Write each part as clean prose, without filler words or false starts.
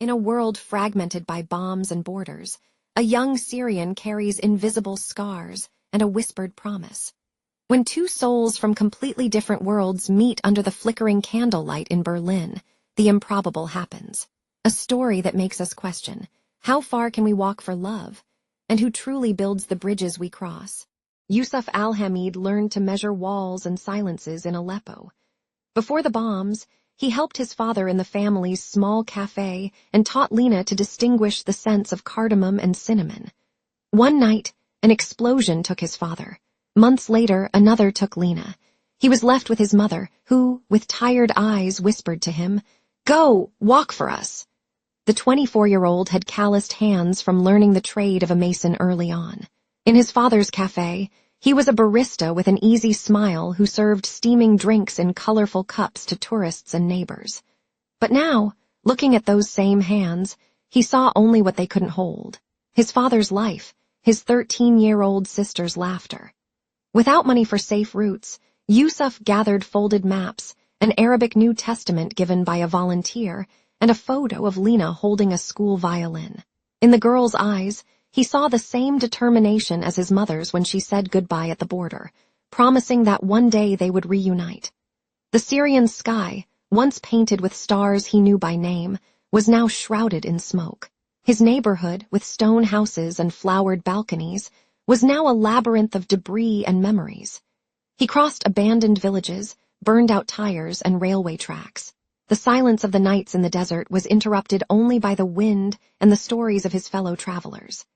In a world fragmented by bombs and borders, a young Syrian carries invisible scars and a whispered promise. When two souls from completely different worlds meet under the flickering candlelight in Berlin, the improbable happens. A story that makes us question, how far can we walk for love? And who truly builds the bridges we cross? Yusuf al-Hamid learned to measure walls and silences in Aleppo. Before the bombs, he helped his father in the family's small cafe and taught Lena to distinguish the scents of cardamom and cinnamon. One night, an explosion took his father. Months later, another took Lena. He was left with his mother, who, with tired eyes, whispered to him, "Go, walk for us." The 24-year-old had calloused hands from learning the trade of a mason early on. In his father's cafe, he was a barista with an easy smile who served steaming drinks in colorful cups to tourists and neighbors. But now, looking at those same hands, he saw only what they couldn't hold. His father's life, his 13-year-old sister's laughter. Without money for safe routes, Yusuf gathered folded maps, an Arabic New Testament given by a volunteer, and a photo of Lena holding a school violin. In the girl's eyes, he saw the same determination as his mother's when she said goodbye at the border, promising that one day they would reunite. The Syrian sky, once painted with stars he knew by name, was now shrouded in smoke. His neighborhood, with stone houses and flowered balconies, was now a labyrinth of debris and memories. He crossed abandoned villages, burned-out tires, and railway tracks. The silence of the nights in the desert was interrupted only by the wind and the stories of his fellow travelers.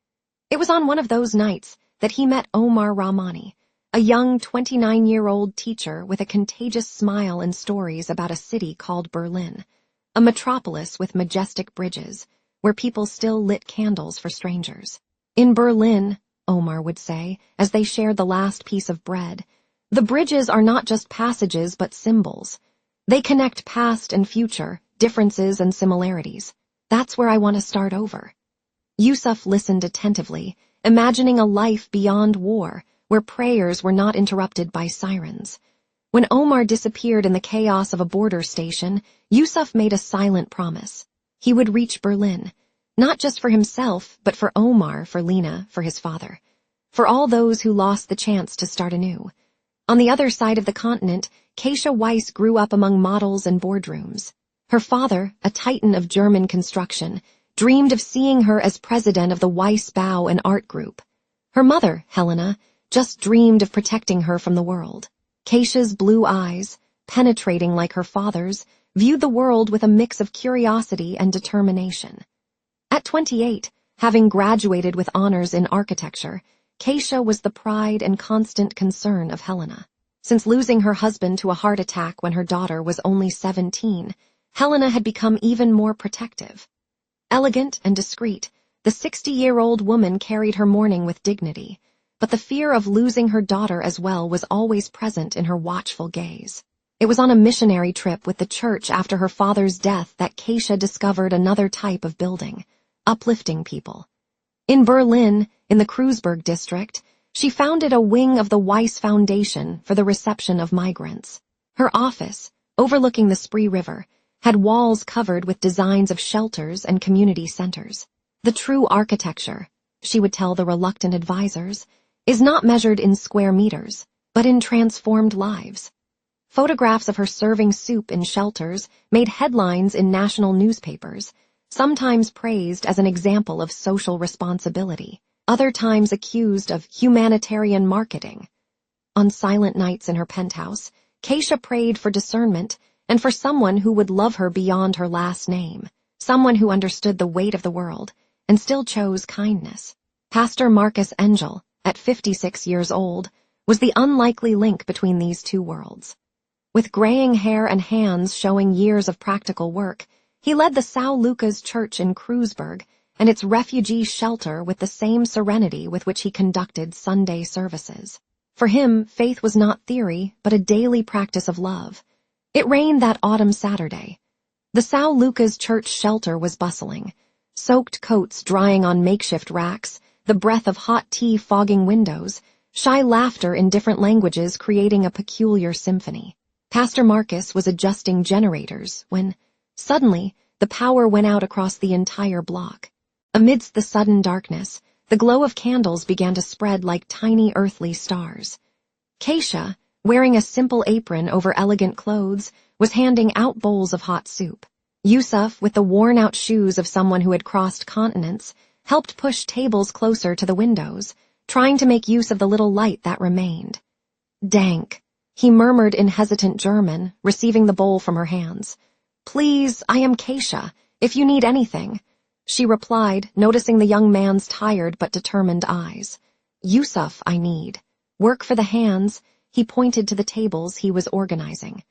It was on one of those nights that he met Omar Rahmani, a young 29-year-old teacher with a contagious smile and stories about a city called Berlin, a metropolis with majestic bridges, where people still lit candles for strangers. In Berlin, Omar would say, as they shared the last piece of bread, the bridges are not just passages but symbols. They connect past and future, differences and similarities. That's where I want to start over. Yusuf listened attentively, imagining a life beyond war, where prayers were not interrupted by sirens. When Omar disappeared in the chaos of a border station, Yusuf made a silent promise. He would reach Berlin, not just for himself, but for Omar, for Lena, for his father, for all those who lost the chance to start anew. On the other side of the continent, Keisha Weiss grew up among models and boardrooms. Her father, a titan of German construction, dreamed of seeing her as president of the Weiss Bau and Art Group. Her mother, Helena, just dreamed of protecting her from the world. Keisha's blue eyes, penetrating like her father's, viewed the world with a mix of curiosity and determination. At 28, having graduated with honors in architecture, Keisha was the pride and constant concern of Helena. Since losing her husband to a heart attack when her daughter was only 17, Helena had become even more protective. Elegant and discreet, the 60-year-old woman carried her mourning with dignity, but the fear of losing her daughter as well was always present in her watchful gaze. It was on a missionary trip with the church after her father's death that Keisha discovered another type of building, uplifting people. In Berlin, in the Kreuzberg district, she founded a wing of the Weiss Foundation for the reception of migrants. Her office, overlooking the Spree River, had walls covered with designs of shelters and community centers. The true architecture, she would tell the reluctant advisors, is not measured in square meters, but in transformed lives. Photographs of her serving soup in shelters made headlines in national newspapers, sometimes praised as an example of social responsibility, other times accused of humanitarian marketing. On silent nights in her penthouse, Keisha prayed for discernment and for someone who would love her beyond her last name, someone who understood the weight of the world and still chose kindness. Pastor Marcus Engel, at 56 years old, was the unlikely link between these two worlds. With graying hair and hands showing years of practical work, he led the São Lucas Church in Kreuzberg and its refugee shelter with the same serenity with which he conducted Sunday services. For him, faith was not theory, but a daily practice of love. It rained that autumn Saturday. The São Lucas Church shelter was bustling, soaked coats drying on makeshift racks, the breath of hot tea fogging windows, shy laughter in different languages creating a peculiar symphony. Pastor Marcus was adjusting generators when, suddenly, the power went out across the entire block. Amidst the sudden darkness, the glow of candles began to spread like tiny earthly stars. Keisha, wearing a simple apron over elegant clothes, was handing out bowls of hot soup. Yusuf, with the worn-out shoes of someone who had crossed continents, helped push tables closer to the windows, trying to make use of the little light that remained. "Dank," he murmured in hesitant German, receiving the bowl from her hands. "Please, I am Keisha, if you need anything," she replied, noticing the young man's tired but determined eyes. "Yusuf, I need. Work for the hands," he pointed to the tables he was organizing.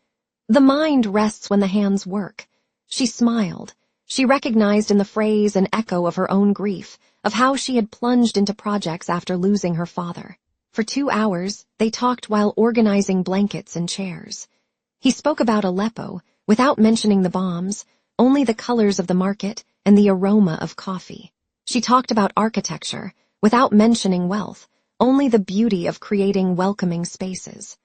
"The mind rests when the hands work." She smiled. She recognized in the phrase an echo of her own grief, of how she had plunged into projects after losing her father. For 2 hours, they talked while organizing blankets and chairs. He spoke about Aleppo, without mentioning the bombs, only the colors of the market and the aroma of coffee. She talked about architecture, without mentioning wealth, only the beauty of creating welcoming spaces.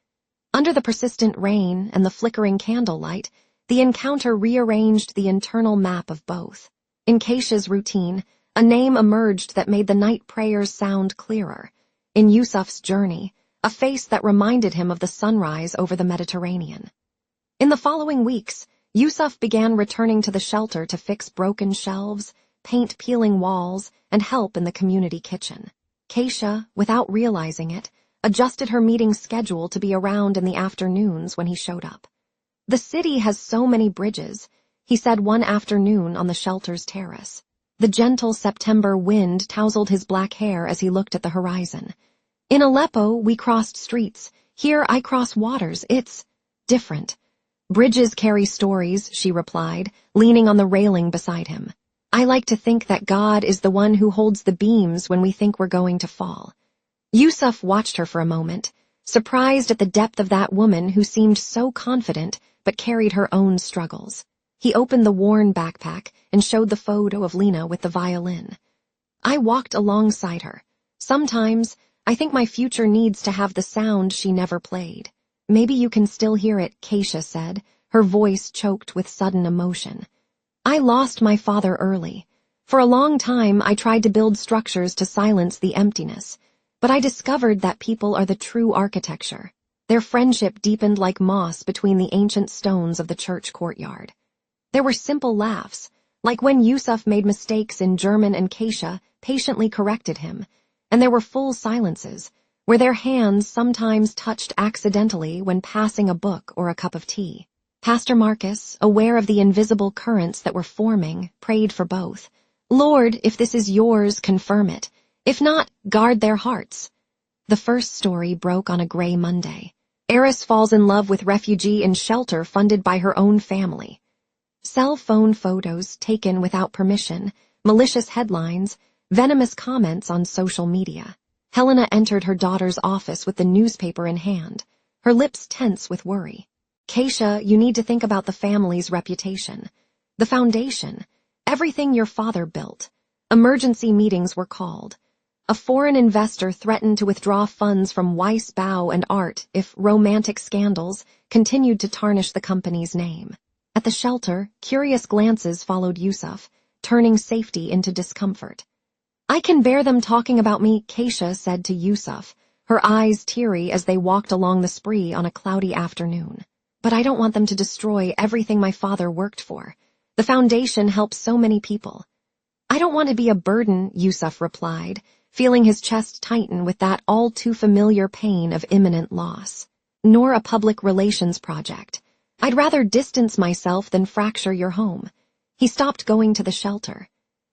Under the persistent rain and the flickering candlelight, the encounter rearranged the internal map of both. In Keisha's routine, a name emerged that made the night prayers sound clearer. In Yusuf's journey, a face that reminded him of the sunrise over the Mediterranean. In the following weeks, Yusuf began returning to the shelter to fix broken shelves, paint peeling walls, and help in the community kitchen. Keisha, without realizing it, adjusted her meeting schedule to be around in the afternoons when he showed up. "The city has so many bridges," he said one afternoon on the shelter's terrace. The gentle September wind tousled his black hair as he looked at the horizon. "In Aleppo, we crossed streets. Here I cross waters. It's different." "Bridges carry stories," she replied, leaning on the railing beside him. "I like to think that God is the one who holds the beams when we think we're going to fall." Yusuf watched her for a moment, surprised at the depth of that woman who seemed so confident but carried her own struggles. He opened the worn backpack and showed the photo of Lena with the violin. "I walked alongside her. Sometimes I think my future needs to have the sound she never played." "Maybe you can still hear it," Keisha said, her voice choked with sudden emotion. "I lost my father early. For a long time I tried to build structures to silence the emptiness, but I discovered that people are the true architecture." Their friendship deepened like moss between the ancient stones of the church courtyard. There were simple laughs, like when Yusuf made mistakes in German and Keisha patiently corrected him, and there were full silences, where their hands sometimes touched accidentally when passing a book or a cup of tea. Pastor Marcus, aware of the invisible currents that were forming, prayed for both. "Lord, if this is yours, confirm it. If not, guard their hearts." The first story broke on a gray Monday. Eris falls in love with refugee in shelter funded by her own family. Cell phone photos taken without permission, malicious headlines, venomous comments on social media. Helena entered her daughter's office with the newspaper in hand, her lips tense with worry. "Keisha, you need to think about the family's reputation. The foundation. Everything your father built." Emergency meetings were called. A foreign investor threatened to withdraw funds from Weiss Bow and Art if romantic scandals continued to tarnish the company's name. At the shelter, curious glances followed Yusuf, turning safety into discomfort. "I can bear them talking about me," Keisha said to Yusuf, her eyes teary as they walked along the spree on a cloudy afternoon. "But I don't want them to destroy everything my father worked for. The foundation helps so many people." "I don't want to be a burden," Yusuf replied, feeling his chest tighten with that all-too-familiar pain of imminent loss. "Nor a public relations project. I'd rather distance myself than fracture your home." He stopped going to the shelter.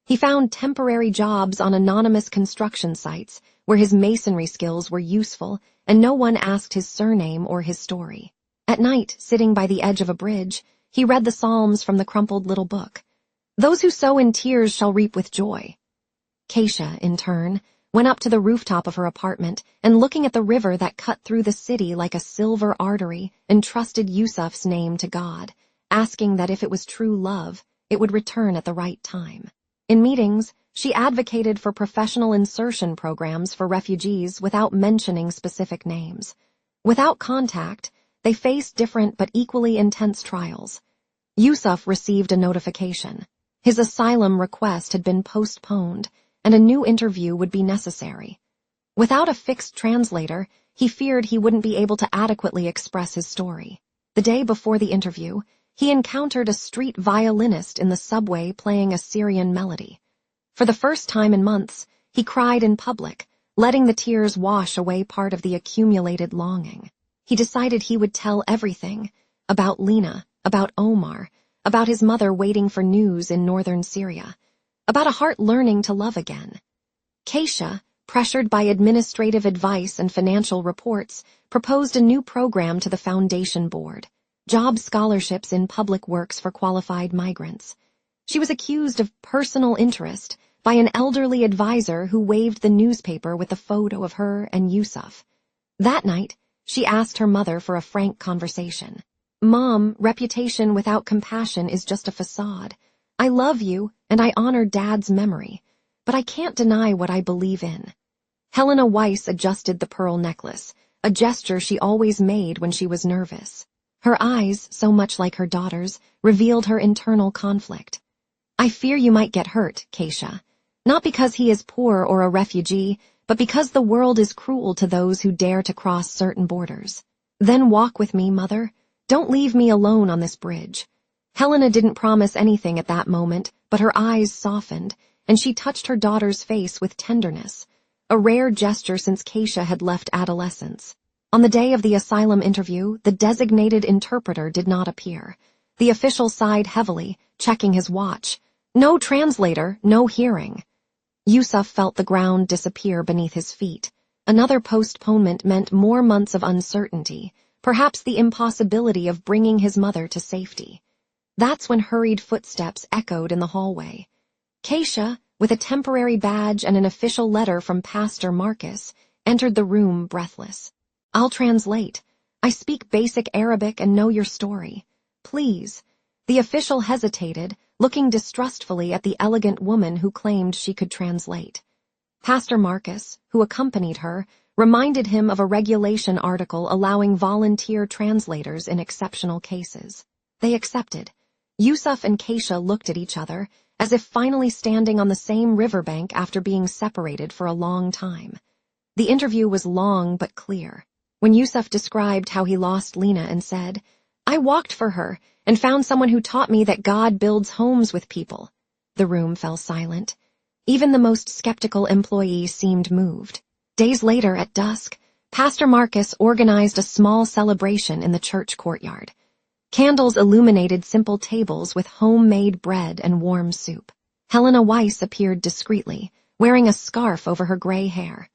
He found temporary jobs on anonymous construction sites where his masonry skills were useful and no one asked his surname or his story. At night, sitting by the edge of a bridge, he read the Psalms from the crumpled little book. "Those who sow in tears shall reap with joy." Keisha, in turn, went up to the rooftop of her apartment and looking at the river that cut through the city like a silver artery, entrusted Yusuf's name to God, asking that if it was true love, it would return at the right time. In meetings, she advocated for professional insertion programs for refugees without mentioning specific names. Without contact, they faced different but equally intense trials. Yusuf received a notification. His asylum request had been postponed, and a new interview would be necessary. Without a fixed translator, he feared he wouldn't be able to adequately express his story. The day before the interview, he encountered a street violinist in the subway playing a Syrian melody. For the first time in months, he cried in public, letting the tears wash away part of the accumulated longing. He decided he would tell everything, about Lena, about Omar, about his mother waiting for news in northern Syria, about a heart learning to love again. Keisha, pressured by administrative advice and financial reports, proposed a new program to the Foundation Board, job scholarships in public works for qualified migrants. She was accused of personal interest by an elderly advisor who waved the newspaper with a photo of her and Yusuf. That night, she asked her mother for a frank conversation. "Mom, reputation without compassion is just a facade. I love you, and I honor Dad's memory, but I can't deny what I believe in." Helena Weiss adjusted the pearl necklace, a gesture she always made when she was nervous. Her eyes, so much like her daughter's, revealed her internal conflict. "I fear you might get hurt, Keisha. Not because he is poor or a refugee, but because the world is cruel to those who dare to cross certain borders. Then walk with me, Mother. Don't leave me alone on this bridge." Helena didn't promise anything at that moment, but her eyes softened, and she touched her daughter's face with tenderness, a rare gesture since Keisha had left adolescence. On the day of the asylum interview, the designated interpreter did not appear. The official sighed heavily, checking his watch. No translator, no hearing. Yusuf felt the ground disappear beneath his feet. Another postponement meant more months of uncertainty, perhaps the impossibility of bringing his mother to safety. That's when hurried footsteps echoed in the hallway. Keisha, with a temporary badge and an official letter from Pastor Marcus, entered the room breathless. "I'll translate. I speak basic Arabic and know your story. Please." The official hesitated, looking distrustfully at the elegant woman who claimed she could translate. Pastor Marcus, who accompanied her, reminded him of a regulation article allowing volunteer translators in exceptional cases. They accepted. Yusuf and Keisha looked at each other, as if finally standing on the same riverbank after being separated for a long time. The interview was long but clear. When Yusuf described how he lost Lena and said, "I walked for her and found someone who taught me that God builds homes with people," the room fell silent. Even the most skeptical employee seemed moved. Days later, at dusk, Pastor Marcus organized a small celebration in the church courtyard. Candles illuminated simple tables with homemade bread and warm soup. Helena Weiss appeared discreetly, wearing a scarf over her gray hair.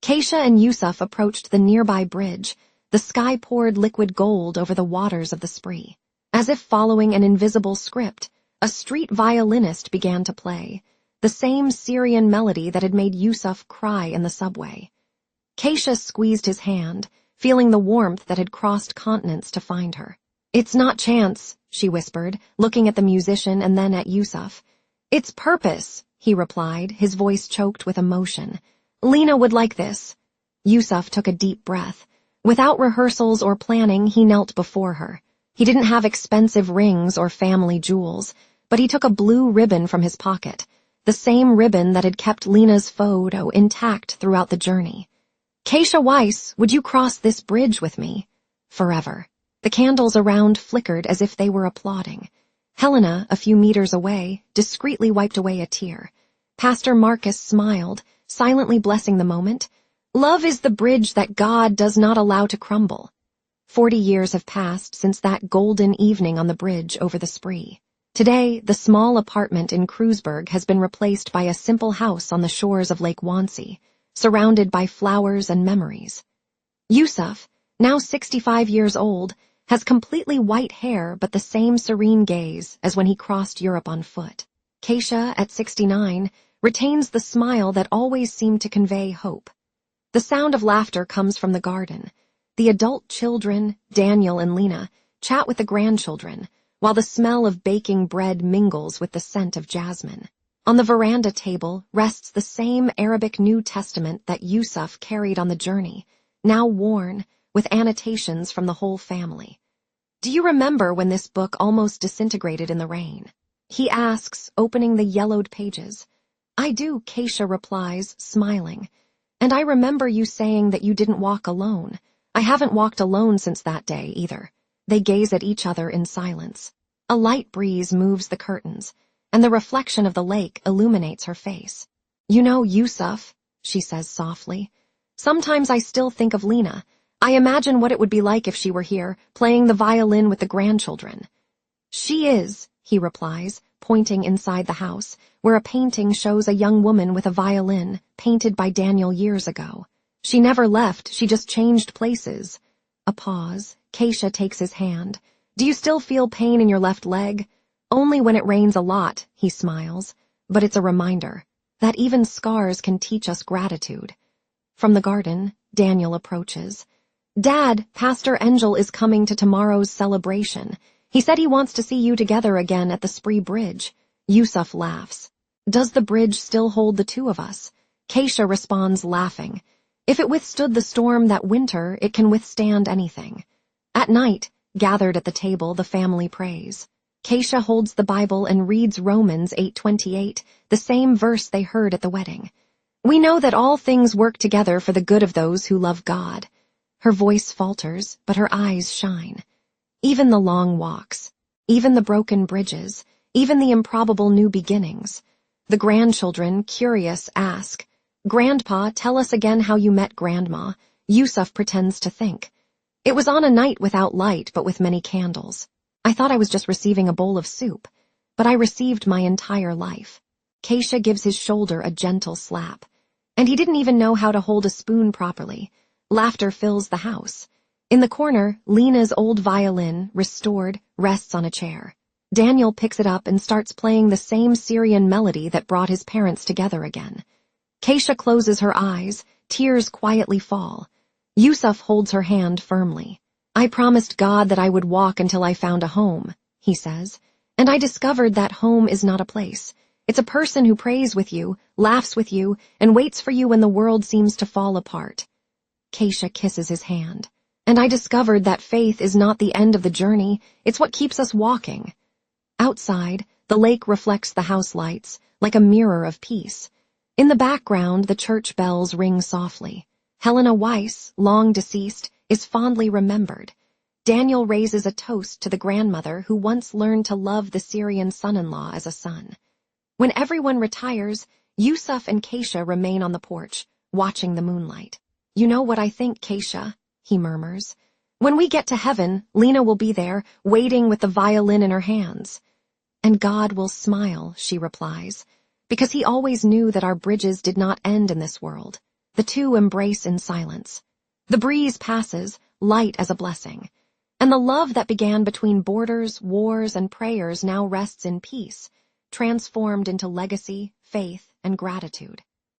Keisha and Yusuf approached the nearby bridge. The sky poured liquid gold over the waters of the Spree. As if following an invisible script, a street violinist began to play, the same Syrian melody that had made Yusuf cry in the subway. Keisha squeezed his hand, feeling the warmth that had crossed continents to find her. "It's not chance," she whispered, looking at the musician and then at Yusuf. "It's purpose," he replied, his voice choked with emotion. "Lena would like this." Yusuf took a deep breath. Without rehearsals or planning, he knelt before her. He didn't have expensive rings or family jewels, but he took a blue ribbon from his pocket, the same ribbon that had kept Lena's photo intact throughout the journey. "Keisha Weiss, would you cross this bridge with me?" "Forever." The candles around flickered as if they were applauding. Helena, a few meters away, discreetly wiped away a tear. Pastor Marcus smiled, silently blessing the moment. "Love is the bridge that God does not allow to crumble." 40 years have passed since that golden evening on the bridge over the Spree. Today, the small apartment in Kreuzberg has been replaced by a simple house on the shores of Lake Wannsee, surrounded by flowers and memories. Yusuf, now 65 years old, has completely white hair but the same serene gaze as when he crossed Europe on foot. Keisha, at 69, retains the smile that always seemed to convey hope. The sound of laughter comes from the garden. The adult children, Daniel and Lena, chat with the grandchildren, while the smell of baking bread mingles with the scent of jasmine. On the veranda table rests the same Arabic New Testament that Yusuf carried on the journey, now worn, with annotations from the whole family. Do you remember when this book almost disintegrated in the rain? He asks, opening the yellowed pages. I do, Keisha replies, smiling. And I remember you saying that you didn't walk alone. I haven't walked alone since that day, either. They gaze at each other in silence. A light breeze moves the curtains, and the reflection of the lake illuminates her face. You know, Yusuf, she says softly. Sometimes I still think of Lena. I imagine what it would be like if she were here, playing the violin with the grandchildren. She is, he replies, pointing inside the house, where a painting shows a young woman with a violin, painted by Daniel years ago. She never left, she just changed places. A pause. Keisha takes his hand. Do you still feel pain in your left leg? Only when it rains a lot, he smiles. But it's a reminder that even scars can teach us gratitude. From the garden, Daniel approaches. Dad, Pastor Angel is coming to tomorrow's celebration. He said he wants to see you together again at the Spree Bridge. Yusuf laughs. Does the bridge still hold the two of us? Keisha responds, laughing. If it withstood the storm that winter, it can withstand anything. At night, gathered at the table, the family prays. Keisha holds the Bible and reads Romans 8:28, the same verse they heard at the wedding. We know that all things work together for the good of those who love God. Her voice falters, but her eyes shine. Even the long walks, even the broken bridges, even the improbable new beginnings. The grandchildren, curious, ask, Grandpa, tell us again how you met Grandma. Yusuf pretends to think. It was on a night without light, but with many candles. I thought I was just receiving a bowl of soup, but I received my entire life. Keisha gives his shoulder a gentle slap. And he didn't even know how to hold a spoon properly. Laughter fills the house. In the corner, Lena's old violin, restored, rests on a chair. Daniel picks it up and starts playing the same Syrian melody that brought his parents together again. Keisha closes her eyes, tears quietly fall. Yusuf holds her hand firmly. I promised God that I would walk until I found a home, he says, and I discovered that home is not a place. It's a person who prays with you, laughs with you, and waits for you when the world seems to fall apart. Keisha kisses his hand. And I discovered that faith is not the end of the journey, it's what keeps us walking. Outside, the lake reflects the house lights, like a mirror of peace. In the background, the church bells ring softly. Helena Weiss, long deceased, is fondly remembered. Daniel raises a toast to the grandmother who once learned to love the Syrian son-in-law as a son. When everyone retires, Yusuf and Keisha remain on the porch, watching the moonlight. You know what I think, Keisha, he murmurs. When we get to heaven, Lena will be there, waiting with the violin in her hands. And God will smile, she replies, because he always knew that our bridges did not end in this world. The two embrace in silence. The breeze passes, light as a blessing. And the love that began between borders, wars, and prayers now rests in peace, transformed into legacy, faith, and gratitude.